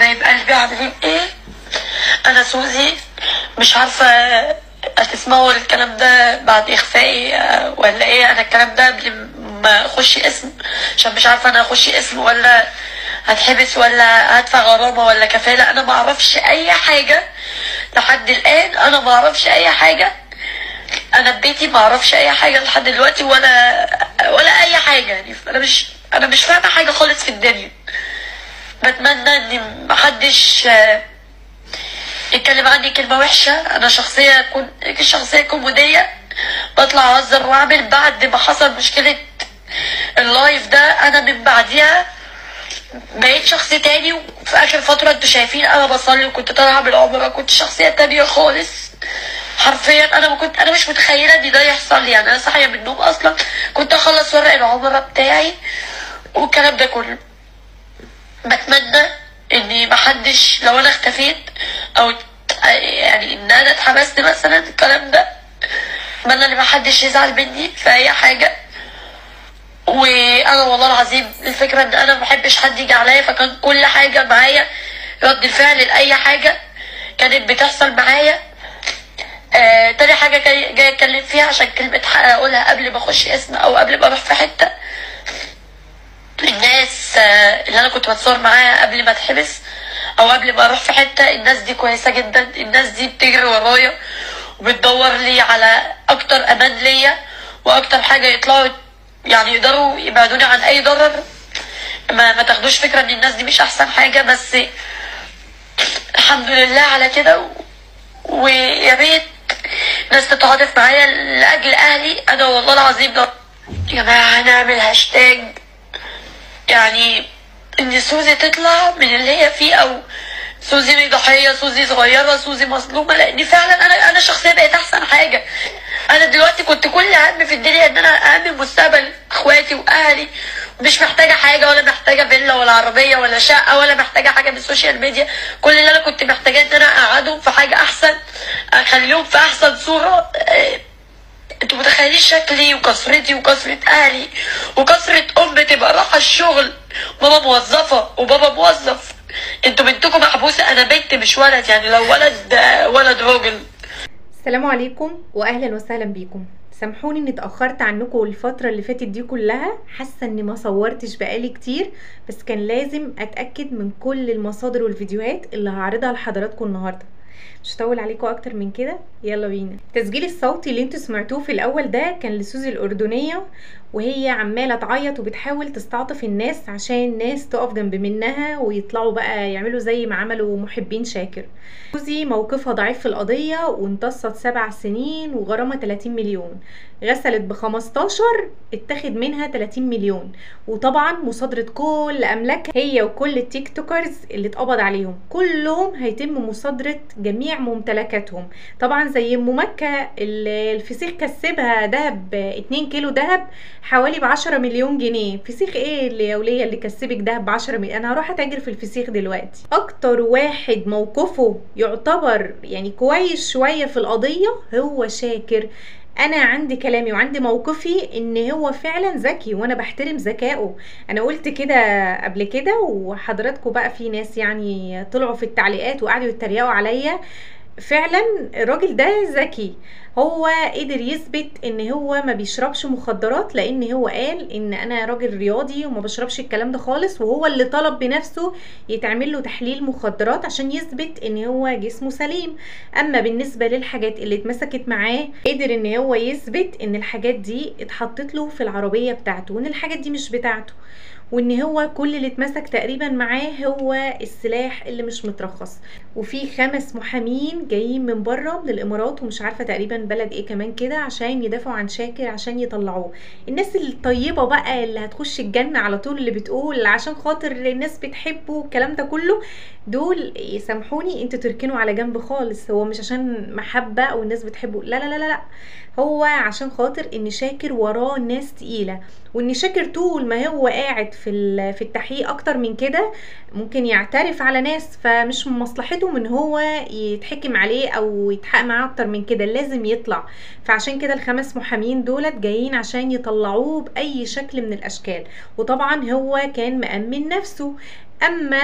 حبايب قلبي عاملين ايه؟ انا سوزي. مش عارفه هتسمعوا الكلام ده بعد اخفائي ولا ايه. انا الكلام ده قبل ما اخش اسم، عشان مش عارفه انا هخش اسم ولا هتحبس ولا هدفع غرامه ولا كفاله. انا ما اعرفش اي حاجه لحد الان، انا ما اعرفش اي حاجه. انا ببيتي ما اعرفش اي حاجه لحد دلوقتي ولا اي حاجه. يعني انا مش فاهمه حاجه خالص في الدنيا. بتمنى ان محدش يتكلم عني كلمه وحشه. انا شخصيه كوميديه، بطلع اهزر واعمل. بعد ما حصل مشكله اللايف ده انا من بعديها بقيت شخص تاني. وفي اخر فتره انتوا شايفين انا بصلي وكنت طالعه بالعمره، كنت شخصيه تانيه خالص حرفيا. انا مش متخيله ان ده يحصل لي. يعني انا صاحيه من النوم اصلا كنت اخلص ورق العمره بتاعي والكلام ده كله. بتمنى ان محدش، لو انا اختفيت او يعني ان انا اتحبست مثلا الكلام ده، اتمنى ان محدش يزعل مني في اي حاجه. وانا والله العظيم الفكره ان انا ما بحبش حد يجي عليا، فكان كل حاجه معايا رد الفعل لاي حاجه كانت بتحصل معايا. تاني حاجه جاي اتكلم فيها عشان كلمه اقولها قبل ما اخش اسم او قبل ما اروح في حته. الناس اللي انا كنت بتصور معاها قبل ما اتحبس او قبل ما اروح في حته، الناس دي كويسه جدا. الناس دي بتجري ورايا وبتدور لي على اكتر امان ليا واكتر حاجه يطلعوا يعني يقدروا يبعدوني عن اي ضرر. ما تاخدوش فكره ان الناس دي مش احسن حاجه، بس الحمد لله على كده. ويا ريت ناس تتعاطف معايا لاجل اهلي. انا والله العظيم يا جماعه هنعمل هاشتاج يعني ان سوزي تطلع من اللي هي فيه، او سوزي ضحيه، سوزي صغيره، سوزي مظلومه. لان فعلا انا شخصيا بقيت احسن حاجه. انا دلوقتي كنت كل هم في الدنيا ان انا اامن مستقبل اخواتي واهلي، مش محتاجه حاجه، ولا محتاجه فيلا ولا عربيه ولا شقه، ولا محتاجه حاجه من السوشيال ميديا. كل اللي انا كنت محتاجاه ان انا اقعدهم في حاجه احسن، اخليهم في احسن صوره. انتوا متخيلين شكلي وكسرتي وكسرة اهلي وكسرة تبقى رايحة الشغل، ماما موظفة وبابا موظف. انتوا بنتكم محبوسة، انا بنت مش ولد. يعني لو ولد راجل. السلام عليكم واهلا وسهلا بيكم. سامحوني اني اتاخرت عنكم الفتره اللي فاتت دي كلها، حاسه اني ما صورتش بقالي كتير، بس كان لازم اتاكد من كل المصادر والفيديوهات اللي هعرضها لحضراتكم النهارده. مش هطول عليكم اكتر من كده، يلا بينا. التسجيل الصوتي اللي انتوا سمعتوه في الاول ده كان لسوزي الاردنيه، وهي عماله تعيط وبتحاول تستعطف الناس عشان الناس تقف جنب منها ويطلعوا بقى يعملوا زي ما عملوا محبين شاكر. سوزي موقفها ضعيف في القضيه، وانتصت 7 سنين وغرامه 30 مليون. غسلت ب15 اتاخد منها 30 مليون. وطبعا مصادره كل املاكها هي وكل التيك توكرز اللي اتقبض عليهم كلهم هيتم مصادره جميع ممتلكاتهم. طبعا زي ام مكه الفسيخ كسبها دهب 2 كيلو دهب حوالي ب10 مليون جنيه. فسيخ ايه اللي يا وليه اللي كسبك دهب ب10 مليون؟ انا هروح اتاجر في الفسيخ دلوقتي. اكتر واحد موقفه يعتبر يعني كويس شويه في القضيه هو شاكر. انا عندي كلامي وعندي موقفي ان هو فعلا ذكي، وانا بحترم ذكائه. انا قلت كده قبل كده، وحضراتكم بقى في ناس يعني طلعوا في التعليقات وقعدوا يتريقوا عليا. فعلا الراجل ده ذكي، هو قدر يثبت ان هو ما بيشربش مخدرات، لان هو قال ان انا راجل رياضي وما بشربش الكلام ده خالص، وهو اللي طلب بنفسه يتعمل له تحليل مخدرات عشان يثبت ان هو جسمه سليم. اما بالنسبة للحاجات اللي اتمسكت معاه، قدر ان هو يثبت ان الحاجات دي اتحطت له في العربية بتاعته، وان الحاجات دي مش بتاعته، وان هو كل اللي اتمسك تقريبا معاه هو السلاح اللي مش مترخص. وفي 5 محامين جايين من بره من الامارات، ومش عارفه تقريبا بلد ايه كمان كده، عشان يدافعوا عن شاكر، عشان يطلعوه. الناس الطيبه بقى اللي هتخش الجنه على طول، اللي بتقول عشان خاطر الناس بتحبه الكلام ده كله، دول يسامحوني انتوا تركنوا على جنب خالص. هو مش عشان محبه او الناس بتحبه، لا لا لا لا، هو عشان خاطر ان شاكر وراه ناس تقيله، وان شاكر طول ما هو قاعد في التحقيق اكتر من كده ممكن يعترف على ناس، فمش من مصلحتهم ان هو يتحكم عليه او يتحقق معاه اكتر من كده، لازم يطلع. فعشان كده ال5 محامين دولت جايين عشان يطلعوه باي شكل من الاشكال. وطبعا هو كان مأمن نفسه. اما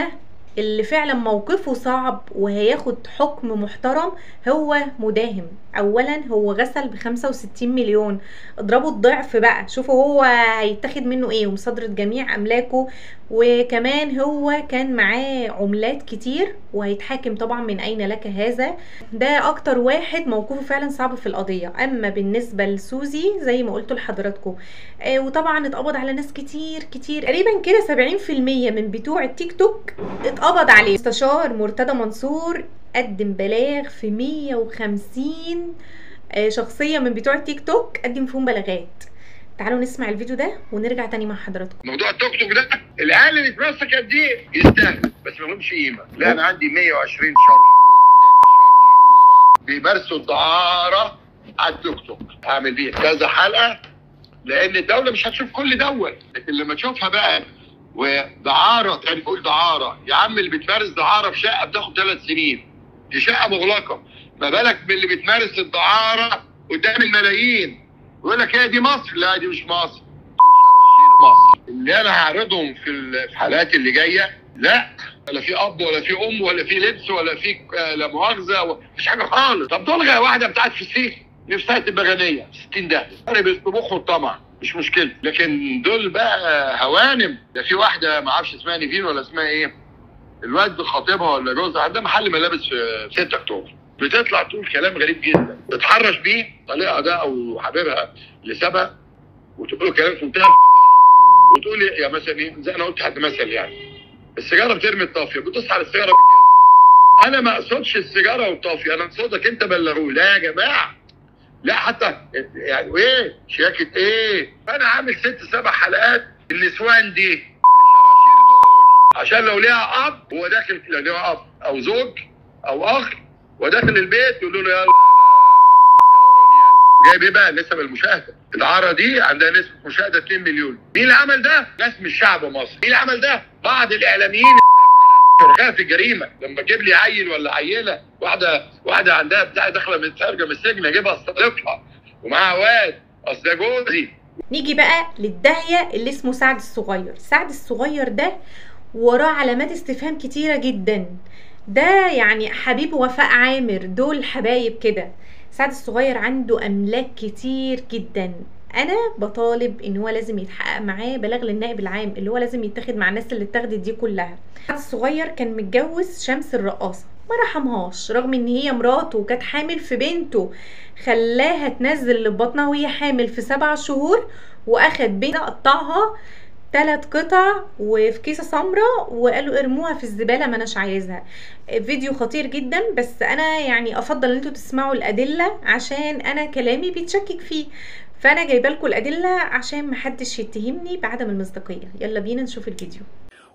اللي فعلا موقفه صعب وهياخد حكم محترم هو مداهم. اولا هو غسل ب65 مليون، اضربوا الضعف بقى، شوفوا هو هيتاخد منه ايه، ومصادرة جميع املاكه، وكمان هو كان معاه عملات كتير وهيتحاكم طبعا. من اين لك هذا؟ ده اكتر واحد موقفه فعلا صعب في القضية. اما بالنسبة لسوزي زي ما قلت لحضراتكم، وطبعا اتقبض على ناس كتير كتير، تقريبا كده 70% من بتوع التيك توك اتقبض عليه. مستشار مرتضى منصور قدم بلاغ في 150 شخصية من بتوع التيك توك، قدم فيهم بلاغات. تعالوا نسمع الفيديو ده ونرجع تاني مع حضراتكم. موضوع التوك توك ده العيال اللي اتمسك قد ايه يستاهل، بس ما لهمش قيمه. لا انا عندي 120 شرشوره بيمارسوا الدعاره على التوك توك، اعمل بيه كذا حلقه لان الدوله مش هتشوف كل دول، لكن لما تشوفها بقى ودعاره، يعني بقول دعاره يا عم، اللي بتمارس دعاره في شقه بتاخد 3 سنين، دي شقه مغلقه، ما بالك باللي بتمارس الدعاره قدام الملايين. يقول لك هي دي مصر، لا دي مش مصر، شراشير مصر اللي انا هعرضهم في الحلقات اللي جايه. لا ولا في اب ولا في ام ولا في لبس ولا في لا مؤاخذه، مفيش حاجه خالص. طب تلغى واحده بتاعت في السيف نفسها تبقى غنيه 60 ده بالطبخ والطمع مش مشكله، لكن دول بقى هوانم. ده في واحده ما اعرفش اسمها نيفين ولا اسمها ايه، الواد خطيبها ولا جوزها عندها محل ملابس في 6 اكتوبر، بتطلع تقول كلام غريب جدا، تتحرش بيه طليقها ده او حبيبها اللي سابها، وتقول له كلام في منتهى الفظاعه، وتقول يا مثلا ايه، زي انا قلت حد مثل يعني السيجاره بترمي الطافيه، بتصحى على السيجاره بالجزمه. انا ما اقصدش السيجاره والطافيه، انا اقصدك انت بلغوه. لا يا جماعه، لا حتى يعني ايه شياكه ايه، انا عامل 6 7 حلقات النسوان دي الشراشير دول، عشان لو ليها اب هو داخل، لو ليها اب او زوج او اخ وداخل البيت يقول له يلا يا جايب ايه بقى نسب المشاهده. العاره دي عندها نسبه مشاهده 2 مليون. مين اللي عمل ده؟ ناس من الشعب المصري. مين اللي عمل ده؟ بعض الاعلاميين شركاء في الجريمه. لما تجيب لي عيل ولا عيله، واحده عندها بتاع داخله من خارجه من السجن، اجيبها استضيفها ومعاها واد، اصل ده جوزي. نيجي بقى للداهيه اللي اسمه سعد الصغير. سعد الصغير ده وراه علامات استفهام كتيره جدا. ده يعني حبيب وفاء عامر، دول حبايب كده. سعد الصغير عنده املاك كتير جدا. انا بطالب ان هو لازم يتحقق معاه بلاغ للنائب العام، اللي هو لازم يتاخد مع الناس اللي اتاخدت دي كلها. سعد الصغير كان متجوز شمس الرقاصه، ما رحمهاش رغم ان هي مراته وكانت حامل في بنته، خلاها تنزل اللي في بطنها وهي حامل في 7 شهور، واخد بنتها قطعها 3 قطع وفي كيسه سمراء وقالوا ارموها في الزباله، ما اناش عايزها. فيديو خطير جدا، بس انا يعني افضل ان انتوا تسمعوا الادله عشان انا كلامي بيتشكك فيه، فانا جايبه لكم الادله عشان محدش يتهمني بعدم المصداقيه. يلا بينا نشوف الفيديو.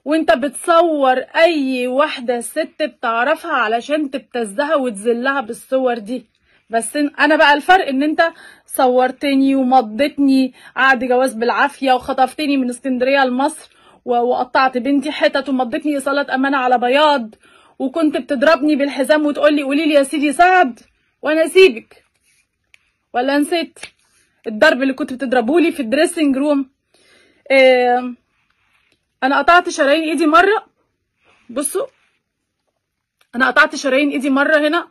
وانت بتصور اي واحده ست بتعرفها علشان تبتزها وتذلها بالصور دي. بس انا بقى الفرق ان انت صورتني ومضتني عقد جواز بالعافيه، وخطفتني من اسكندريه لمصر، وقطعت بنتي حتت، ومضتني ايصالات امانه على بياض، وكنت بتضربني بالحزام وتقولي قولي لي يا سيدي سعد وانا اسيبك. ولا نسيت الضرب اللي كنت بتضربولي في الدريسنج روم؟ انا قطعت شرايين ايدي مره، بصوا انا قطعت شرايين ايدي مره هنا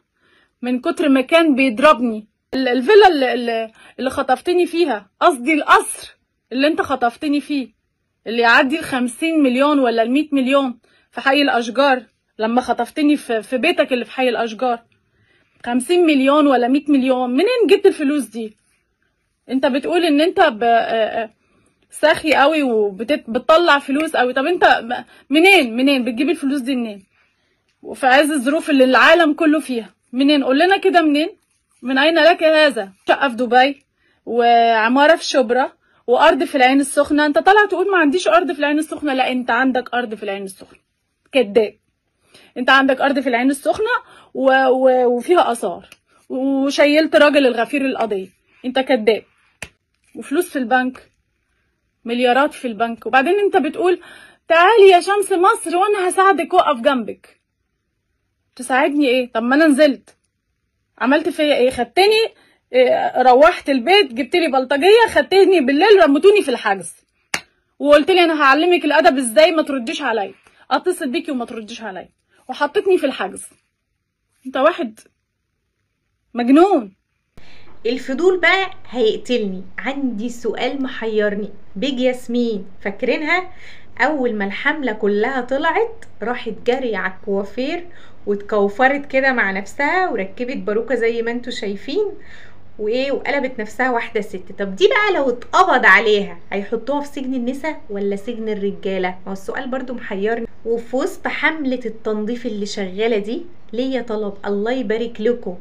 من كتر ما كان بيضربني. الفيلا اللي خطفتني فيها، قصدي القصر اللي انت خطفتني فيه، اللي يعدي ال50 مليون ولا ال100 مليون في حي الاشجار، لما خطفتني في بيتك اللي في حي الاشجار، 50 مليون ولا 100 مليون، منين جبت الفلوس دي؟ انت بتقول ان انت ساخي قوي وبتطلع فلوس قوي. طب انت منين بتجيب الفلوس دي منين؟ وفي عز الظروف اللي العالم كله فيها، منين؟ قول لنا كده منين؟ من اين لك هذا؟ شقه في دبي، وعماره في شبرا، وارض في العين السخنه. انت طالع تقول ما عنديش ارض في العين السخنه، لا انت عندك ارض في العين السخنه، كداب. انت عندك ارض في العين السخنه وفيها اثار، وشيلت راجل الغفير القضيه، انت كداب. وفلوس في البنك، مليارات في البنك. وبعدين انت بتقول تعالي يا شمس مصر وانا هساعدك واقف جنبك. تساعدني ايه؟ طب ما انا نزلت عملت فيا ايه؟ خدتني روحت البيت، جبت لي بلطجيه، خدتني بالليل رمتوني في الحجز، وقلت لي انا هعلمك الادب ازاي ما ترديش عليا. اتصل بيكي وما ترديش عليا، وحطتني في الحجز. انت واحد مجنون. الفضول بقى هيقتلني. عندي سؤال محيرني. بيج ياسمين فاكرينها؟ اول ما الحملة كلها طلعت راحت جري على الكوافير واتكوفرت كده مع نفسها وركبت باروكة زي ما انتوا شايفين وقلبت نفسها واحدة ست. طب دي بقى لو اتقبض عليها هيحطوها في سجن النساء ولا سجن الرجالة؟ ما هو السؤال برضو محيرني. وفي وسط حملة التنظيف اللي شغالة دي ليا طلب، الله يبارك لكم،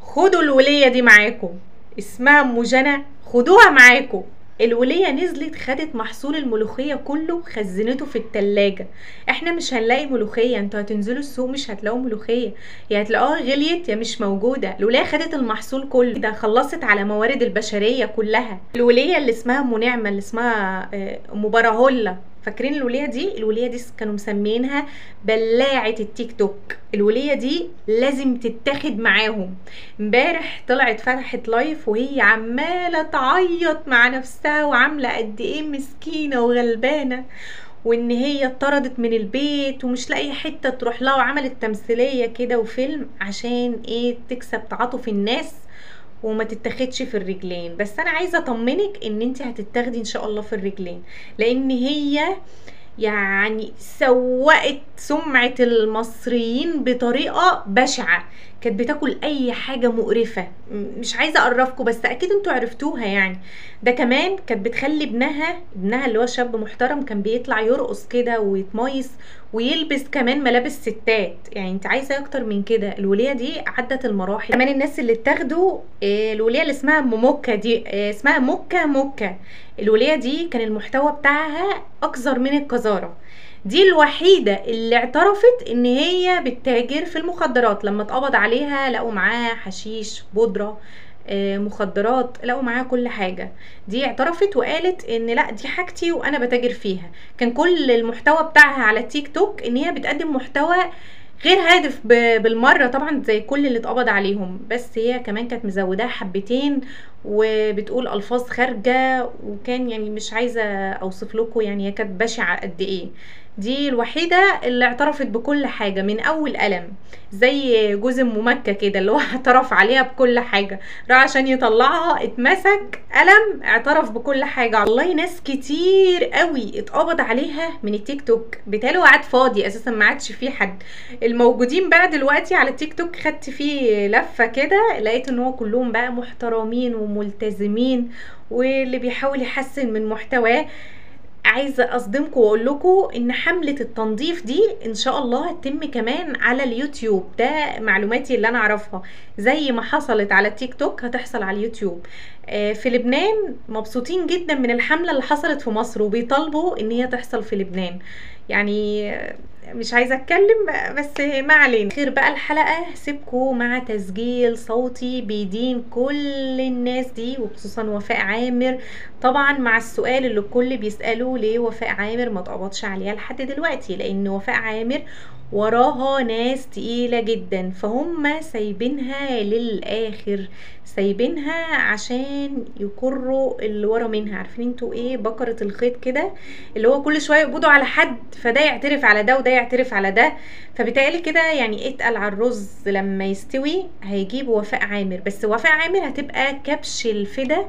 خدوا الولية دي معاكم، اسمها ام جنى، خدوها معاكم. الولية نزلت خدت محصول الملوخية كله خزنته في التلاجة. احنا مش هنلاقي ملوخية، انتوا هتنزلوا السوق مش هتلاقوا ملوخية، يا هتلاقوها غليت يا مش موجودة. الولية خدت المحصول كله ده، خلصت على موارد البشرية كلها. الولية اللي اسمها ام نعمة، اللي اسمها ام براهولة، فاكرين الولية دي؟ الولية دي كانوا مسمينها بلاعة التيك توك. الولية دي لازم تتاخد معاهم. امبارح طلعت فتحت لايف وهي عمالة تعيط مع نفسها وعاملة قد ايه مسكينة وغلبانة، وان هي اتطردت من البيت ومش لاقيه حتة تروح لها، وعملت تمثيلية كده وفيلم عشان ايه؟ تكسب تعاطف الناس وما تتاخدش في الرجلين. بس انا عايزه اطمنك ان انت هتتاخدي ان شاء الله في الرجلين، لان هي يعني سوقت سمعة المصريين بطريقة بشعة. كانت بتاكل اي حاجة مقرفة، مش عايزة اقرفكم بس اكيد انتوا عرفتوها يعني. ده كمان كانت بتخلي ابنها اللي هو شاب محترم كان بيطلع يرقص كده ويتميص ويلبس كمان ملابس ستات. يعني انت عايزة اكتر من كده؟ الولية دي عدت المراحل. كمان الناس اللي اتاخدوا الولية اللي اسمها موكا دي، اسمها موكا. الولية دي كان المحتوى بتاعها اكثر من القذارة. دي الوحيدة اللي اعترفت ان هي بتتاجر في المخدرات. لما اتقبض عليها لقوا معاها حشيش، بودرة، مخدرات، لقوا معاها كل حاجة. دي اعترفت وقالت ان لا دي حاجتي وانا بتاجر فيها. كان كل المحتوى بتاعها على تيك توك ان هي بتقدم محتوى غير هادف بالمرة طبعا زي كل اللي اتقبض عليهم، بس هي كمان كانت مزوداها حبتين وبتقول الفاظ خارجة، وكان يعني مش عايزة اوصف لكم يعني هي كانت بشعة قد ايه. دي الوحيدة اللي اعترفت بكل حاجة من اول قلم، زي جوز ام مكة كده اللي هو اعترف عليها بكل حاجة، راح عشان يطلعها اتمسك قلم اعترف بكل حاجة. والله ناس كتير قوي اتقبض عليها من التيك توك، بالتالي قعد فاضي اساسا ما عادش فيه حد. الموجودين بقى دلوقتي على التيك توك خدت فيه لفة كده لقيت ان هو كلهم بقى محترمين وملتزمين واللي بيحاول يحسن من محتواه. عايزه اصدمكم واقول لكم ان حمله التنظيف دي ان شاء الله هتتم كمان على اليوتيوب. ده معلوماتي اللي انا اعرفها، زي ما حصلت على التيك توك هتحصل على اليوتيوب. في لبنان مبسوطين جدا من الحمله اللي حصلت في مصر وبيطالبوا ان هي تحصل في لبنان. يعني مش عايزه اتكلم بس ما علينا. خير بقى الحلقه سيبكم مع تسجيل صوتي بيدين كل الناس دي وخصوصا وفاء عامر، طبعا مع السؤال اللي الكل بيساله ليه وفاء عامر ما اتقبضش عليها لحد دلوقتي. لان وفاء عامر وراها ناس تقيله جدا، فهم سايبينها للاخر، سايبينها عشان يكروا اللي ورا منها. عارفين انتوا ايه؟ بكرة الخيط كده اللي هو كل شويه يقبضوا على حد فده يعترف على ده وده يعترف على ده، فبالتالي كده يعني اتقل على الرز لما يستوي هيجيبوا وفاء عامر. بس وفاء عامر هتبقى كبش الفدا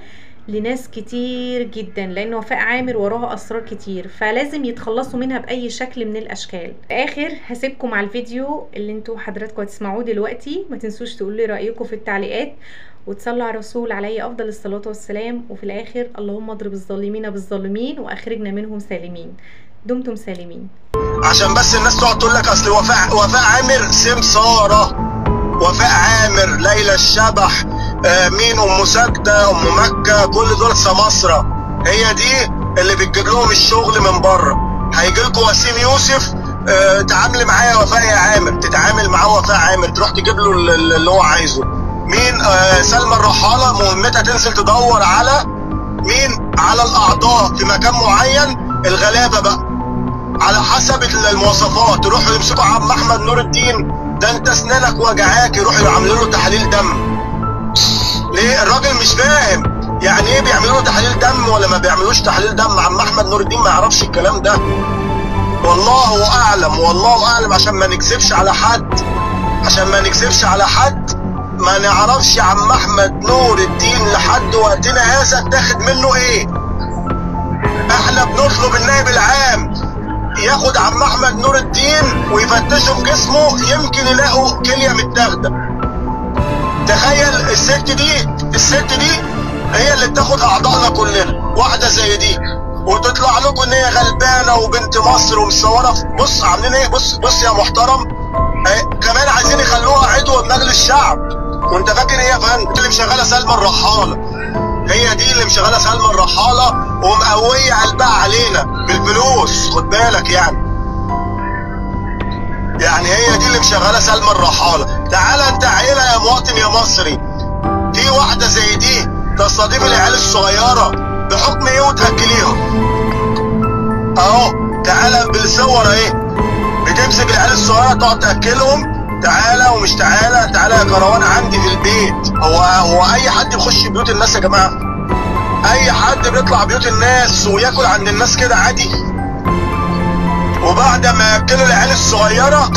لناس كتير جدا، لان وفاء عامر وراها اسرار كتير، فلازم يتخلصوا منها باي شكل من الاشكال. في الاخر هسيبكم مع الفيديو اللي انتوا حضراتكم هتسمعوه دلوقتي. ما تنسوش تقولوا لي رايكم في التعليقات وتصلوا على الرسول عليه افضل الصلاه والسلام. وفي الاخر اللهم اضرب الظالمين بالظالمين واخرجنا منهم سالمين. دمتم سالمين. عشان بس الناس تقعد تقول لك اصل وفاء عامر سمساره، وفاء عامر، ليلى الشبح، مين، ام ساجده، ام مكه، كل دول سماسره. هي دي اللي بتجيب لهم الشغل من بره. هيجي لكم وسيم يوسف، تعاملي معاه يا وفاء يا عامر، تتعامل معاه وفاء عامر، تروح تجيب له اللي هو عايزه. مين؟ سلمى الرحاله مهمتها تنزل تدور على مين؟ على الاعضاء في مكان معين، الغلابه بقى على حسب المواصفات. يروحوا يمسكوا عم احمد نور الدين، ده انت اسنانك وجعاك، يروحوا يعملوا له تحاليل دم. ليه؟ الراجل مش فاهم يعني ايه بيعملوا له تحاليل دم ولا ما بيعملوش تحاليل دم. عم احمد نور الدين ما يعرفش الكلام ده. والله اعلم والله اعلم، عشان ما نكذبش على حد، عشان ما نكذبش على حد، ما نعرفش عم احمد نور الدين لحد وقتنا هذا اتاخد منه ايه. احنا بنطلب النائب العام ياخد عم احمد نور الدين ويفتشوا في جسمه، يمكن يلاقوا كليه متاخده. تخيل الست دي هي اللي بتاخد اعضائنا كلنا، واحده زي دي، وتطلع لكم ان هي غلبانه وبنت مصر ومصوره. بص عاملين ايه، بص يا محترم، كمان عايزين يخلوها عضو بمجلس الشعب. وانت فاكر ايه يا فندم؟ اللي مشغله سلمى الرحاله، هي دي اللي مشغله سلمى الرحاله ومقويه قلبها علينا بالفلوس، خد بالك يعني هي دي اللي مشغله سلمى الرحاله. تعال انت عيله يا مواطن يا مصري، في واحده زي دي تستضيف العيال الصغيره بحكم ايه وتاكليهم؟ اهو تعالى بالصور اهي، بتمسك العيال الصغيره تقعد تاكلهم. تعالى ومش تعالى يا كروان عندي في البيت. هو اي حد بيخش بيوت الناس يا جماعه؟ اي حد بيطلع بيوت الناس وياكل عند الناس كده عادي؟ وبعد ما ياكلوا العيال الصغيره،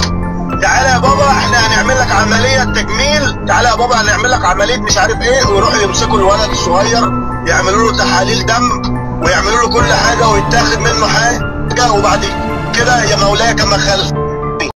تعالى يا بابا احنا هنعمل لك عمليه تجميل، تعالى يا بابا هنعمل لك عمليه مش عارف ايه، ويروحوا يمسكوا الولد الصغير يعملوا له تحاليل دم ويعملوا له كل حاجه ويتاخد منه حاجه، وبعد كده يا مولاي كما خلق.